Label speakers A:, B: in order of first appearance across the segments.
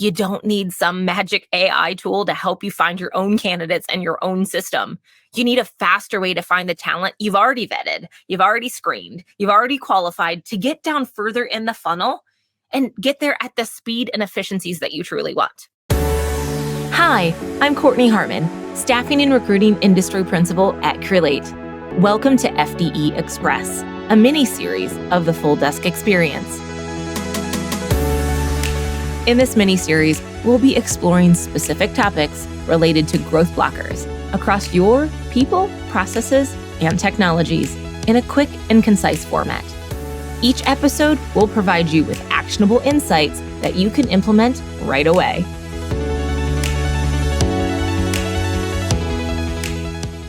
A: You don't need some magic AI tool to help you find your own candidates and your own system. You need a faster way to find the talent you've already vetted, you've already screened, you've already qualified to get down further in the funnel and get there at the speed and efficiencies that you truly want. Hi, I'm Kortney Harmon, Staffing and Recruiting Industry Principal at Crelate. Welcome to FDE Express, a mini-series of the Full Desk Experience. In this mini-series, we'll be exploring specific topics related to growth blockers across your people, processes, and technologies in a quick and concise format. Each episode will provide you with actionable insights that you can implement right away.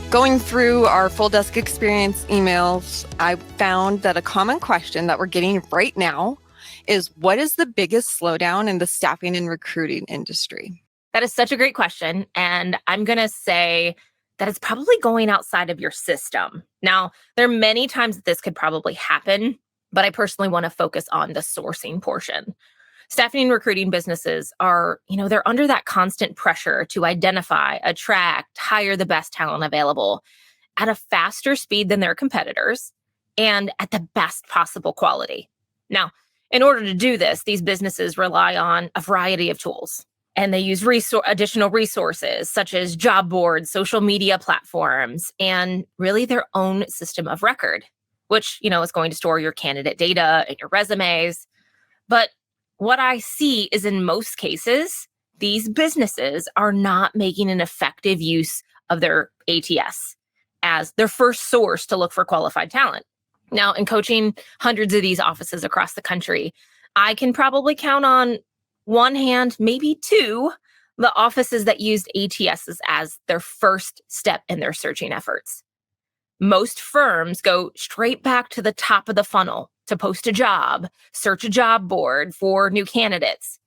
B: Going through our Full Desk Experience emails, I found that a common question that we're getting right now is, what is the biggest slowdown in the staffing and recruiting industry?
A: That is such a great question. And I'm going to say that it's probably going outside of your system. Now, there are many times that this could probably happen, but I personally want to focus on the sourcing portion. Staffing and recruiting businesses are, they're under that constant pressure to identify, attract, hire the best talent available at a faster speed than their competitors and at the best possible quality. Now, in order to do this, these businesses rely on a variety of tools, and they use additional resources such as job boards, social media platforms, and really their own system of record, which, is going to store your candidate data and your resumes. But what I see is, in most cases, these businesses are not making an effective use of their ATS as their first source to look for qualified talent. Now, in coaching hundreds of these offices across the country, I can probably count on one hand, maybe two, the offices that used ATSs as their first step in their searching efforts. Most firms go straight back to the top of the funnel to post a job, search a job board for new candidates,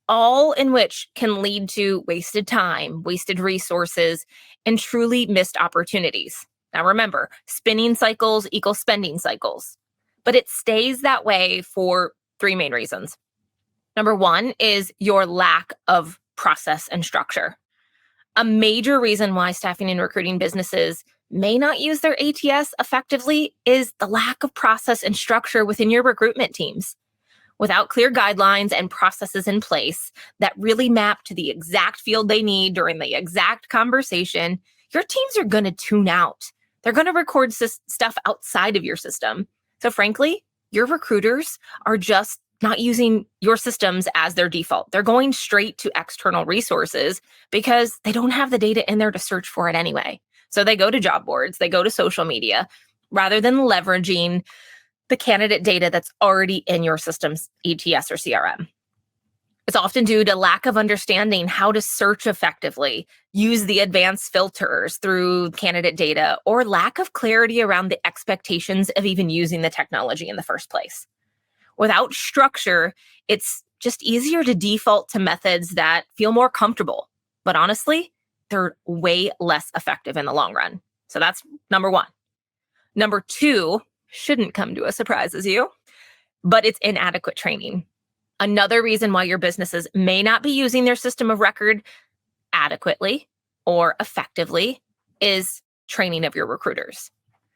A: all in which can lead to wasted time, wasted resources, and truly missed opportunities. Now remember, spinning cycles equal spending cycles, but it stays that way for three main reasons. Number one is your lack of process and structure. A major reason why staffing and recruiting businesses may not use their ATS effectively is the lack of process and structure within your recruitment teams. Without clear guidelines and processes in place that really map to the exact field they need during the exact conversation, your teams are going to tune out. They're going to record stuff outside of your system. So frankly, your recruiters are just not using your systems as their default. They're going straight to external resources because they don't have the data in there to search for it anyway. So they go to job boards, they go to social media, rather than leveraging the candidate data that's already in your system's ATS or CRM. It's often due to lack of understanding how to search effectively, use the advanced filters through candidate data, or lack of clarity around the expectations of even using the technology in the first place. Without structure, it's just easier to default to methods that feel more comfortable, but honestly, they're way less effective in the long run. So that's number one. Number two shouldn't come to a surprise as you, but it's inadequate training. Another reason why your businesses may not be using their system of record adequately or effectively is training of your recruiters.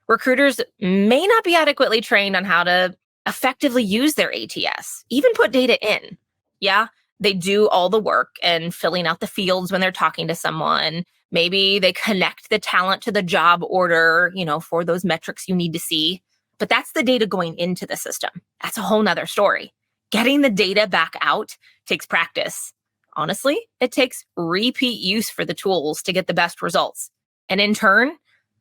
A: Recruiters may not be adequately trained on how to effectively use their ATS, even put data in. Yeah, they do all the work and filling out the fields when they're talking to someone. Maybe they connect the talent to the job order, for those metrics you need to see. But that's the data going into the system. That's a whole nother story. Getting the data back out takes practice. Honestly, it takes repeat use for the tools to get the best results. And in turn,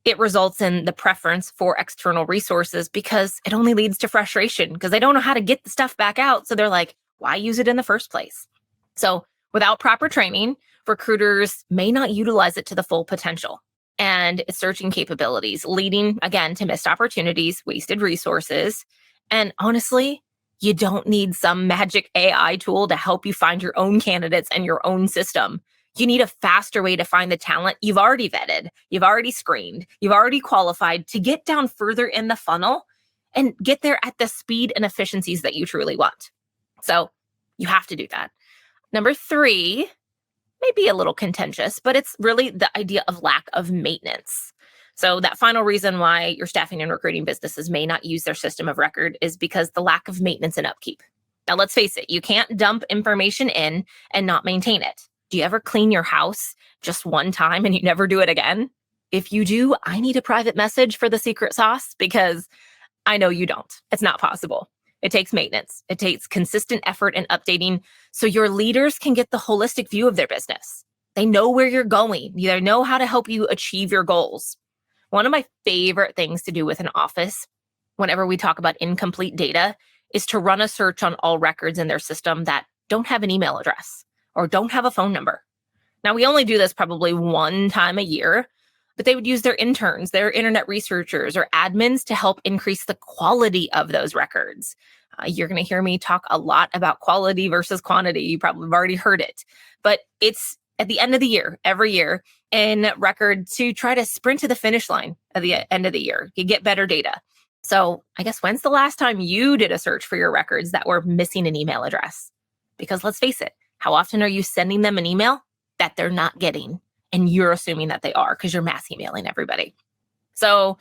A: it results in the preference for external resources because it only leads to frustration because they don't know how to get the stuff back out. So they're like, why use it in the first place? So without proper training, recruiters may not utilize it to the full potential and its searching capabilities, leading again to missed opportunities, wasted resources. And honestly, you don't need some magic AI tool to help you find your own candidates and your own system. You need a faster way to find the talent you've already vetted, you've already screened, you've already qualified to get down further in the funnel and get there at the speed and efficiencies that you truly want. So you have to do that. Number 3 may be a little contentious, but it's really the idea of lack of maintenance. So that final reason why your staffing and recruiting businesses may not use their system of record is because the lack of maintenance and upkeep. Now, let's face it, you can't dump information in and not maintain it. Do you ever clean your house just one time and you never do it again? If you do, I need a private message for the secret sauce because I know you don't. It's not possible. It takes maintenance. It takes consistent effort and updating so your leaders can get the holistic view of their business. They know where you're going. They know how to help you achieve your goals. One of my favorite things to do with an office, whenever we talk about incomplete data, is to run a search on all records in their system that don't have an email address or don't have a phone number. Now, we only do this probably one time a year, but they would use their interns, their internet researchers, or admins to help increase the quality of those records. You're going to hear me talk a lot about quality versus quantity. You probably have already heard it, but it's at the end of the year, every year, in record to try to sprint to the finish line at the end of the year. You get better data. So I guess when's the last time you did a search for your records that were missing an email address? Because let's face it, how often are you sending them an email that they're not getting? And you're assuming that they are because you're mass emailing everybody. So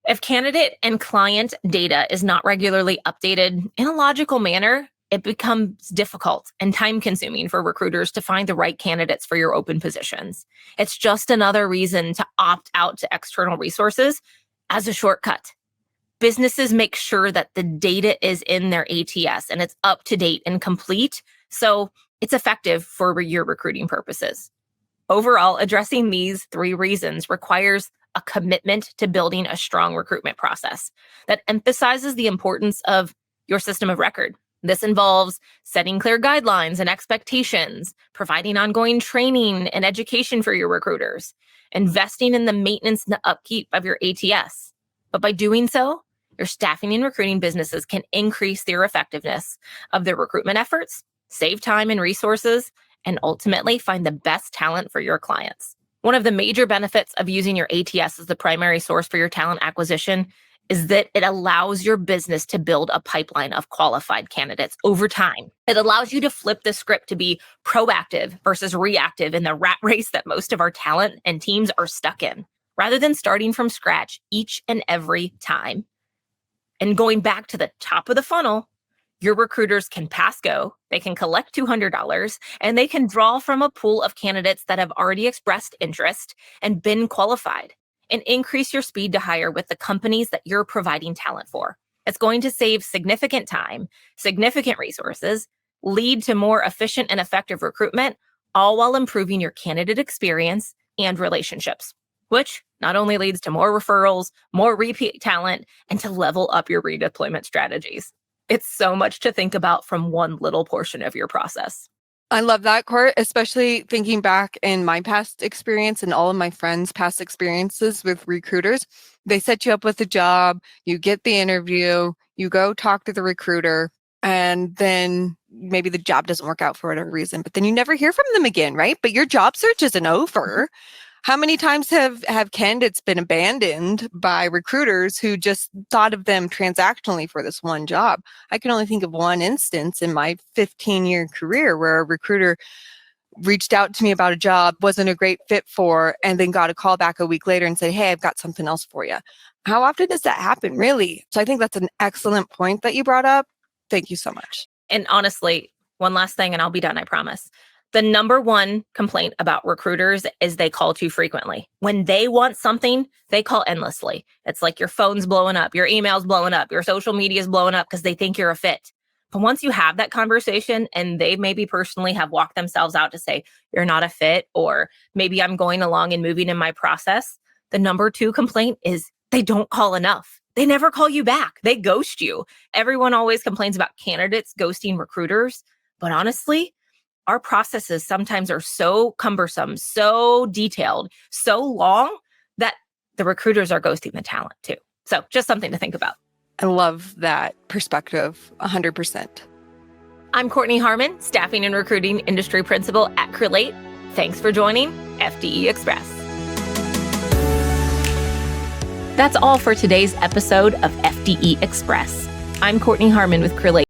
A: if candidate and client data is not regularly updated in a logical manner, it becomes difficult and time consuming for recruiters to find the right candidates for your open positions. It's just another reason to opt out to external resources as a shortcut. Businesses make sure that the data is in their ATS and it's up to date and complete, so it's effective for your recruiting purposes. Overall, addressing these 3 reasons requires a commitment to building a strong recruitment process that emphasizes the importance of your system of record. This involves setting clear guidelines and expectations, providing ongoing training and education for your recruiters, investing in the maintenance and the upkeep of your ATS. But by doing so, your staffing and recruiting businesses can increase their effectiveness of their recruitment efforts, save time and resources, and ultimately find the best talent for your clients. One of the major benefits of using your ATS as the primary source for your talent acquisition is that it allows your business to build a pipeline of qualified candidates over time. It allows you to flip the script to be proactive versus reactive in the rat race that most of our talent and teams are stuck in, rather than starting from scratch each and every time. And going back to the top of the funnel, your recruiters can pass go, they can collect $200, and they can draw from a pool of candidates that have already expressed interest and been qualified, and increase your speed to hire with the companies that you're providing talent for. It's going to save significant time, significant resources, lead to more efficient and effective recruitment, all while improving your candidate experience and relationships, which not only leads to more referrals, more repeat talent, and to level up your redeployment strategies. It's so much to think about from one little portion of your process.
B: I love that, Court, especially thinking back in my past experience and all of my friends' past experiences with recruiters. They set you up with a job, you get the interview, you go talk to the recruiter, and then maybe the job doesn't work out for whatever reason, but then you never hear from them again, right? But your job search isn't over. How many times have candidates been abandoned by recruiters who just thought of them transactionally for this one job? I can only think of one instance in my 15-year career where a recruiter reached out to me about a job, wasn't a great fit for, and then got a call back a week later and said, hey, I've got something else for you. How often does that happen, really? So I think that's an excellent point that you brought up. Thank you so much.
A: And honestly, one last thing and I'll be done, I promise. The number one complaint about recruiters is they call too frequently. When they want something, they call endlessly. It's like your phone's blowing up, your email's blowing up, your social media's blowing up because they think you're a fit. But once you have that conversation and they maybe personally have walked themselves out to say, you're not a fit, or maybe I'm going along and moving in my process, the number 2 complaint is they don't call enough. They never call you back. They ghost you. Everyone always complains about candidates ghosting recruiters. But honestly, our processes sometimes are so cumbersome, so detailed, so long that the recruiters are ghosting the talent too. So just something to think about.
B: I love that perspective, 100%.
A: I'm Kortney Harmon, Staffing and Recruiting Industry Principal at Crelate. Thanks for joining FDE Express. That's all for today's episode of FDE Express. I'm Kortney Harmon with Crelate.